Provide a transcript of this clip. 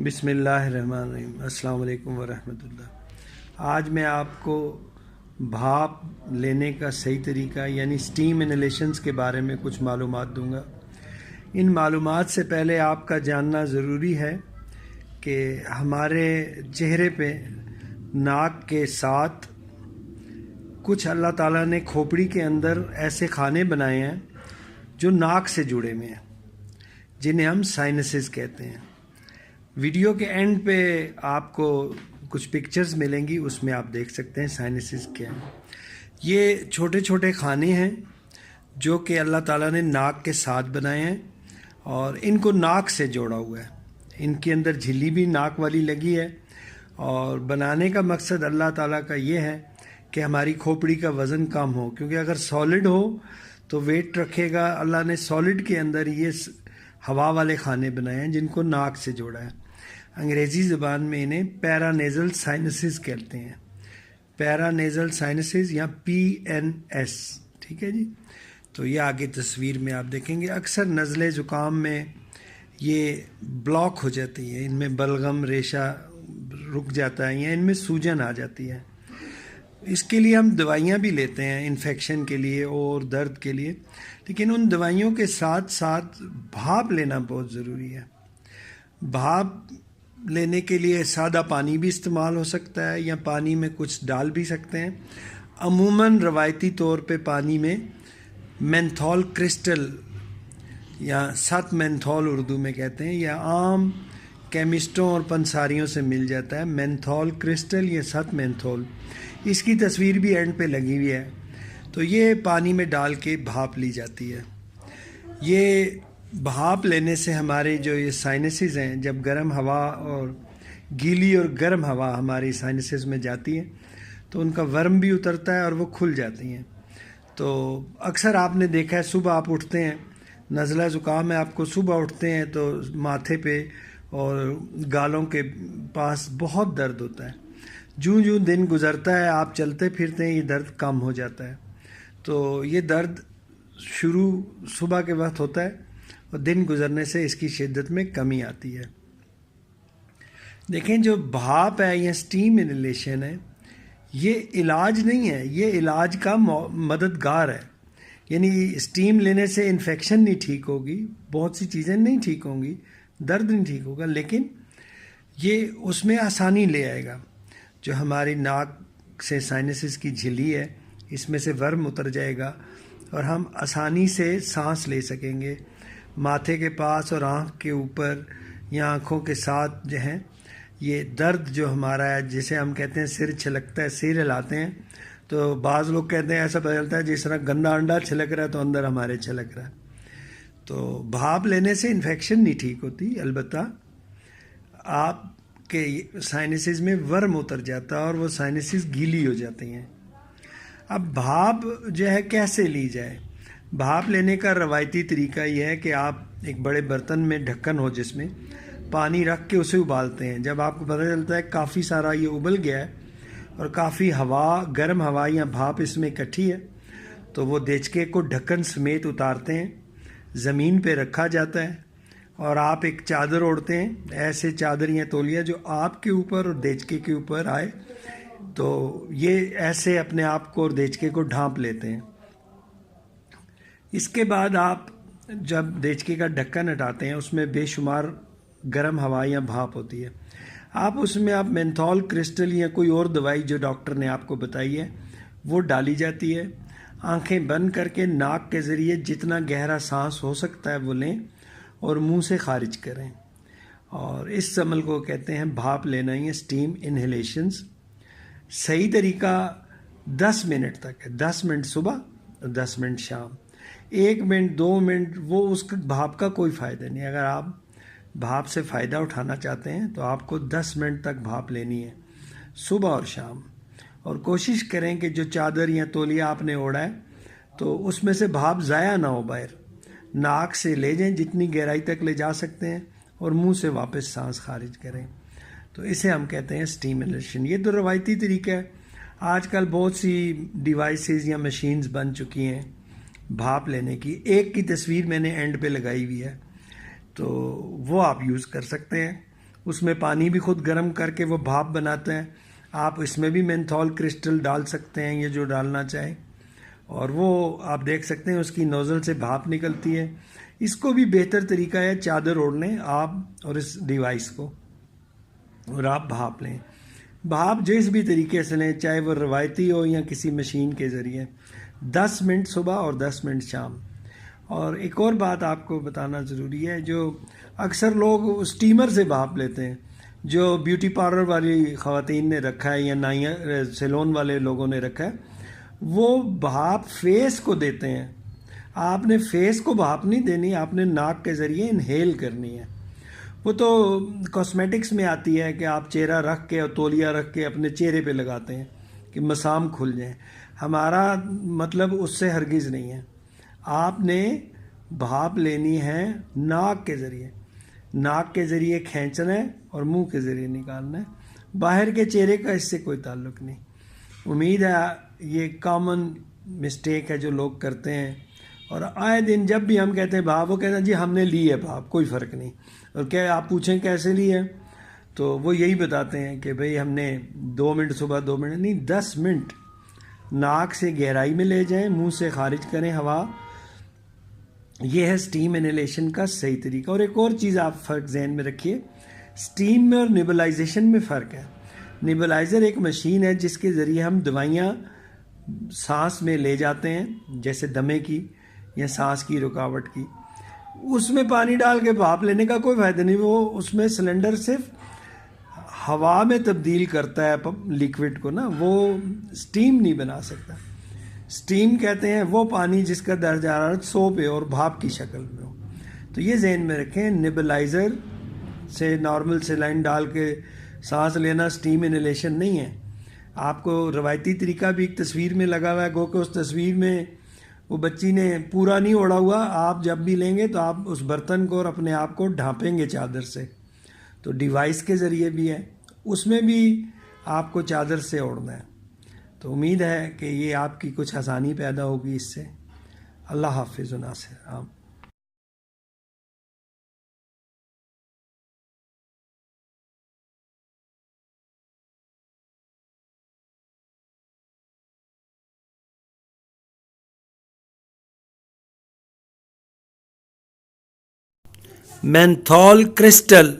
بسم اللہ الرحمن الرحیم۔ السلام علیکم ورحمۃ اللہ۔ آج میں آپ کو بھاپ لینے کا صحیح طریقہ یعنی اسٹیم انہیلیشنز کے بارے میں کچھ معلومات دوں گا۔ ان معلومات سے پہلے آپ کا جاننا ضروری ہے کہ ہمارے چہرے پہ ناک کے ساتھ کچھ اللہ تعالیٰ نے کھوپڑی کے اندر ایسے کھانے بنائے ہیں جو ناک سے جڑے ہوئے ہیں، جنہیں ہم سائنسز کہتے ہیں۔ ویڈیو کے اینڈ پہ آپ کو کچھ پکچرز ملیں گی، اس میں آپ دیکھ سکتے ہیں سائنسز کیا ہیں۔ یہ چھوٹے چھوٹے کھانے ہیں جو کہ اللہ تعالیٰ نے ناک کے ساتھ بنائے ہیں اور ان کو ناک سے جوڑا ہوا ہے۔ ان کے اندر جھلی بھی ناک والی لگی ہے اور بنانے کا مقصد اللہ تعالیٰ کا یہ ہے کہ ہماری کھوپڑی کا وزن کم ہو، کیونکہ اگر سالڈ ہو تو ویٹ رکھے گا۔ اللہ نے سالڈ کے اندر یہ ہوا والے کھانے بنائے ہیں جن کو ناک سے جوڑا ہے۔ انگریزی زبان میں انہیں پیرا نیزل سائنسز کہتے ہیں، پیرا نیزل سائنسز یا PNS، ٹھیک ہے جی۔ تو یہ آگے تصویر میں آپ دیکھیں گے، اکثر نزلے زکام میں یہ بلاک ہو جاتی ہے، ان میں بلغم ریشہ رک جاتا ہے یا ان میں سوجن آ جاتی ہے۔ اس کے لیے ہم دوائیاں بھی لیتے ہیں انفیکشن کے لیے اور درد کے لیے، لیکن ان دوائیوں کے ساتھ ساتھ بھاپ لینا بہت ضروری ہے۔ بھاپ لینے کے لیے سادہ پانی بھی استعمال ہو سکتا ہے یا پانی میں کچھ ڈال بھی سکتے ہیں۔ عموماً روایتی طور پہ پانی میں مینتھول کرسٹل یا ست مینتھول اردو میں کہتے ہیں، یا عام کیمسٹوں اور پنساریوں سے مل جاتا ہے مینتھول کرسٹل یا ست مینتھول۔ اس کی تصویر بھی اینڈ پہ لگی ہوئی ہے۔ تو یہ پانی میں ڈال کے بھاپ لی جاتی ہے۔ یہ بھاپ لینے سے ہمارے جو یہ سائنسز ہیں، جب گرم ہوا اور گیلی اور گرم ہوا ہماری سائنسز میں جاتی ہے تو ان کا ورم بھی اترتا ہے اور وہ کھل جاتی ہیں۔ تو اکثر آپ نے دیکھا ہے صبح آپ اٹھتے ہیں، نزلہ زکام ہے آپ کو، صبح اٹھتے ہیں تو ماتھے پہ اور گالوں کے پاس بہت درد ہوتا ہے۔ جوں جوں دن گزرتا ہے آپ چلتے پھرتے ہیں، یہ درد کم ہو جاتا ہے۔ تو یہ درد شروع صبح کے وقت ہوتا ہے اور دن گزرنے سے اس کی شدت میں کمی آتی ہے۔ دیکھیں جو بھاپ ہے یا اسٹیم انہیلیشن ہے، یہ علاج نہیں ہے، یہ علاج کا مددگار ہے۔ یعنی اسٹیم لینے سے انفیکشن نہیں ٹھیک ہوگی، بہت سی چیزیں نہیں ٹھیک ہوں گی، درد نہیں ٹھیک ہوگا، لیکن یہ اس میں آسانی لے آئے گا۔ جو ہماری ناک سے سائنسز کی جھلی ہے، اس میں سے ورم اتر جائے گا اور ہم آسانی سے سانس لے سکیں گے۔ ماتھے کے پاس اور آنکھ کے اوپر یا آنکھوں کے ساتھ جو ہیں یہ درد جو ہمارا ہے، جسے ہم کہتے ہیں سر چھلکتا ہے، سر ہلاتے ہیں تو بعض لوگ کہتے ہیں ایسا پتہ چلتا ہے جس طرح گندا انڈا چھلک رہا ہے تو اندر ہمارے چھلک رہا ہے۔ تو بھاپ لینے سے انفیکشن نہیں ٹھیک ہوتی، البتہ آپ کے سائنسز میں ورم اتر جاتا ہے اور وہ سائنسز گیلی ہو جاتی ہیں۔ اب بھاپ جو ہے کیسے لی جائے؟ بھاپ لینے کا روایتی طریقہ یہ ہے کہ آپ ایک بڑے برتن میں ڈھکن ہو جس میں پانی رکھ کے اسے ابالتے ہیں۔ جب آپ کو پتہ چلتا ہے کافی سارا یہ ابل گیا ہے اور کافی ہوا، گرم ہوا یا بھاپ اس میں اکٹھی ہے، تو وہ دیچکے کو ڈھکن سمیت اتارتے ہیں، زمین پہ رکھا جاتا ہے اور آپ ایک چادر اوڑھتے ہیں، ایسے چادر یا تولیہ جو آپ کے اوپر اور دیچکے کے اوپر آئے، تو یہ ایسے اپنے آپ کو اور دیچکے کو ڈھانپ لیتے ہیں۔ اس کے بعد آپ جب دیچکے کا ڈھکن ہٹاتے ہیں، اس میں بے شمار گرم ہوا یا بھاپ ہوتی ہے، اس میں آپ مینتھول کرسٹل یا کوئی اور دوائی جو ڈاکٹر نے آپ کو بتائی ہے وہ ڈالی جاتی ہے۔ آنکھیں بند کر کے ناک کے ذریعے جتنا گہرا سانس ہو سکتا ہے وہ لیں اور منہ سے خارج کریں، اور اس عمل کو کہتے ہیں بھاپ لینا یا اسٹیم انہیلیشنز۔ صحیح طریقہ 10 منٹ تک ہے، 10 منٹ صبح اور 10 منٹ شام۔ 1 منٹ 2 منٹ وہ اس بھاپ کا کوئی فائدہ نہیں۔ اگر آپ بھاپ سے فائدہ اٹھانا چاہتے ہیں تو آپ کو 10 منٹ تک بھاپ لینی ہے صبح اور شام، اور کوشش کریں کہ جو چادر یا تولیہ آپ نے اوڑھا ہے تو اس میں سے بھاپ ضائع نہ ہو، باہر ناک سے لے جائیں جتنی گہرائی تک لے جا سکتے ہیں اور منہ سے واپس سانس خارج کریں۔ تو اسے ہم کہتے ہیں اسٹیم انہیلیشن۔ یہ تو روایتی طریقہ ہے۔ آج کل بہت سی ڈیوائسز یا مشینز بن چکی ہیں بھاپ لینے کی۔ ایک کی تصویر میں نے اینڈ پہ لگائی ہوئی ہے، تو وہ آپ یوز کر سکتے ہیں۔ اس میں پانی بھی خود گرم کر کے وہ بھاپ بناتا ہے. آپ اس میں بھی مینتھول کرسٹل ڈال سکتے ہیں، یہ جو ڈالنا چاہیں، اور وہ آپ دیکھ سکتے ہیں اس کی نوزل سے بھاپ نکلتی ہے. اس کو بھی بہتر طریقہ ہے چادر اوڑھ لیں آپ اور اس ڈیوائس کو، اور آپ بھاپ لیں. بھاپ جس بھی طریقے سے لیں، چاہے وہ روایتی ہو یا کسی مشین کے ذریعے، 10 منٹ صبح اور 10 منٹ شام. اور ایک اور بات آپ کو بتانا ضروری ہے، جو اکثر لوگ اسٹیمر سے بھاپ لیتے ہیں، جو بیوٹی پارلر والی خواتین نے رکھا ہے یا نائیاں سیلون والے لوگوں نے رکھا ہے، وہ بھاپ فیس کو دیتے ہیں. آپ نے فیس کو بھاپ نہیں دینی، آپ نے ناک کے ذریعے انہیل کرنی ہے. وہ تو کاسمیٹکس میں آتی ہے کہ آپ چہرہ رکھ کے اور تولیہ رکھ کے اپنے چہرے پہ لگاتے ہیں کہ مسام کھل جائیں. ہمارا مطلب اس سے ہرگز نہیں ہے. آپ نے بھاپ لینی ہے ناک کے ذریعے، ناک کے ذریعے کھینچنا ہے اور منہ کے ذریعے نکالنا ہے. باہر کے چہرے کا اس سے کوئی تعلق نہیں. امید ہے یہ کامن مسٹیک ہے جو لوگ کرتے ہیں، اور آئے دن جب بھی ہم کہتے ہیں بھاپ، وہ کہتے ہیں جی ہم نے لی ہے بھاپ، کوئی فرق نہیں. اور کیا آپ پوچھیں کیسے لی ہے، تو وہ یہی بتاتے ہیں کہ بھئی ہم نے 2 منٹ صبح، 2 منٹ نہیں، 10 منٹ ناک سے گہرائی میں لے جائیں، منہ سے خارج کریں ہوا. یہ ہے سٹیم انہیلیشن کا صحیح طریقہ. اور ایک اور چیز آپ فرق ذہن میں رکھیے، سٹیم میں اور نیبلائزیشن میں فرق ہے. نیبلائزر ایک مشین ہے جس کے ذریعے ہم دوائیاں سانس میں لے جاتے ہیں، جیسے دمے کی یا سانس کی رکاوٹ کی. اس میں پانی ڈال کے بھاپ لینے کا کوئی فائدہ نہیں. وہ اس میں سلنڈر صرف ہوا میں تبدیل کرتا ہے لیکوڈ کو نا، وہ سٹیم نہیں بنا سکتا. سٹیم کہتے ہیں وہ پانی جس کا درجہ حرارت 100 پہ اور بھاپ کی شکل میں ہو. تو یہ ذہن میں رکھیں، نیبلائزر سے نارمل سیلائن ڈال کے سانس لینا سٹیم انہیلیشن نہیں ہے. آپ کو روایتی طریقہ بھی ایک تصویر میں لگا ہوا ہے، گو کہ اس تصویر میں وہ بچی نے پورا نہیں اوڑھا ہوا. آپ جب بھی لیں گے تو آپ اس برتن کو اور اپنے آپ کو ڈھانپیں گے چادر سے. تو ڈیوائس کے ذریعے بھی ہے، اس میں بھی آپ کو چادر سے اوڑھنا ہے. تو امید ہے کہ یہ آپ کی کچھ آسانی پیدا ہوگی اس سے. اللہ حافظ و ناصر. Menthol crystal